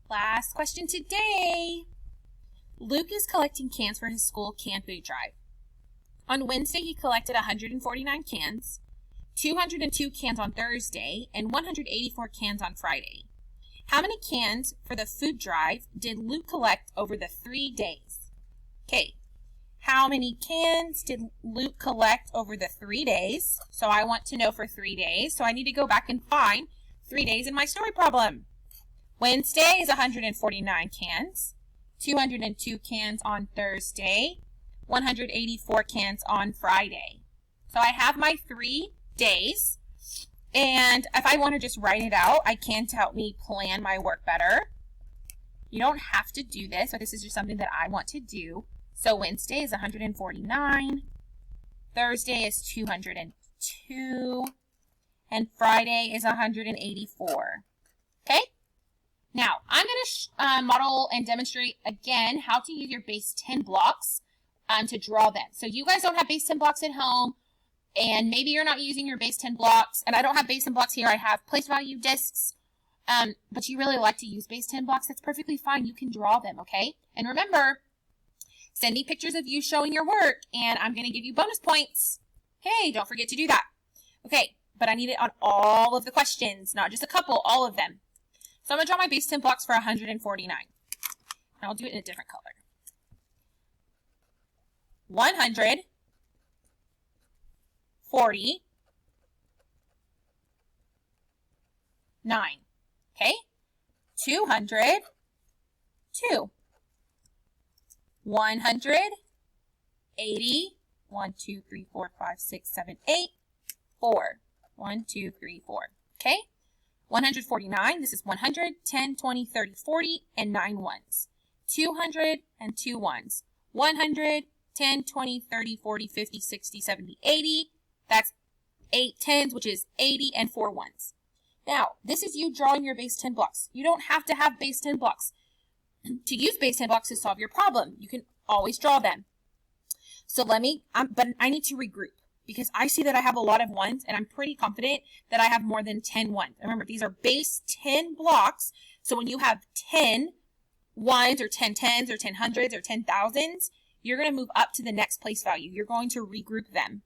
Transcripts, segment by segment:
Last question today. Luke is collecting cans for his school canned food drive. On Wednesday, he collected 149 cans, 202 cans on Thursday, and 184 cans on Friday. How many cans for the food drive did Luke collect over the 3 days? Okay, how many cans did Luke collect over the 3 days? So I want to know for 3 days, so I need to go back and find 3 days in my story problem. Wednesday is 149 cans, 202 cans on Thursday, 184 cans on Friday. So I have my 3 days, and if I want to just write it out, I can to help me plan my work better. You don't have to do this, but this is just something that I want to do. So Wednesday is 149, Thursday is 202, and Friday is 184. Okay? Now, I'm going to model and demonstrate again how to use your base 10 blocks to draw them. So you guys don't have base 10 blocks at home, and maybe you're not using your base 10 blocks, and I don't have base 10 blocks here. I have place value discs, but you really like to use base 10 blocks. That's perfectly fine. You can draw them, okay? And remember, send me pictures of you showing your work, and I'm going to give you bonus points. Hey, don't forget to do that. Okay, but I need it on all of the questions, not just a couple, all of them. So I'm going to draw my base 10 blocks for 149. And I'll do it in a different color. 149. Okay? 202. 180. 1, 2, 3, 4, 5, 6, 7, 8. 4. 1, 2, 3, 4. Okay? 149, this is 100, 10, 20, 30, 40, and 9 ones. 200 and 2 ones. 100, 10, 20, 30, 40, 50, 60, 70, 80. That's 8 tens, which is 80, and 4 ones. Now, this is you drawing your base 10 blocks. You don't have to have base 10 blocks. To use base 10 blocks to solve your problem, you can always draw them. So but I need to regroup, because I see that I have a lot of ones, and I'm pretty confident that I have more than 10 ones. Remember, these are base 10 blocks, so when you have 10 ones, or 10 tens, or 10 hundreds, or 10 thousands, you're going to move up to the next place value. You're going to regroup them.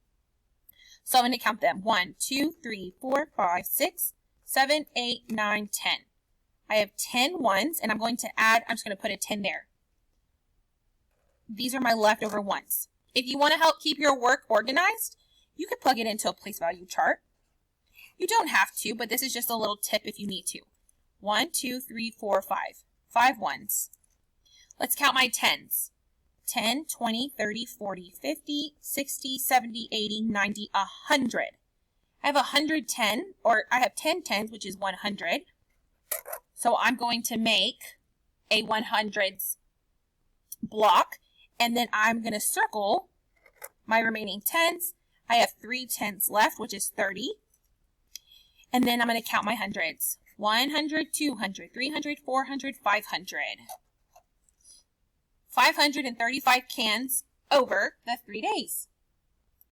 So I'm going to count them. 1, 2, 3, 4, 5, 6, 7, 8, 9, 10. I have 10 ones, and I'm just going to put a 10 there. These are my leftover ones. If you want to help keep your work organized, you could plug it into a place value chart. You don't have to, but this is just a little tip if you need to. 1, 2, 3, 4, 5. 5 ones. Let's count my tens. 10, 20, 30, 40, 50, 60, 70, 80, 90, 100. I have 110, or I have 10 tens, which is 100. So I'm going to make a 100s block, and then I'm going to circle my remaining tens. I have 3 tens left, which is 30. And then I'm going to count my hundreds. 100, 200, 300, 400, 500. 535 cans over the 3 days.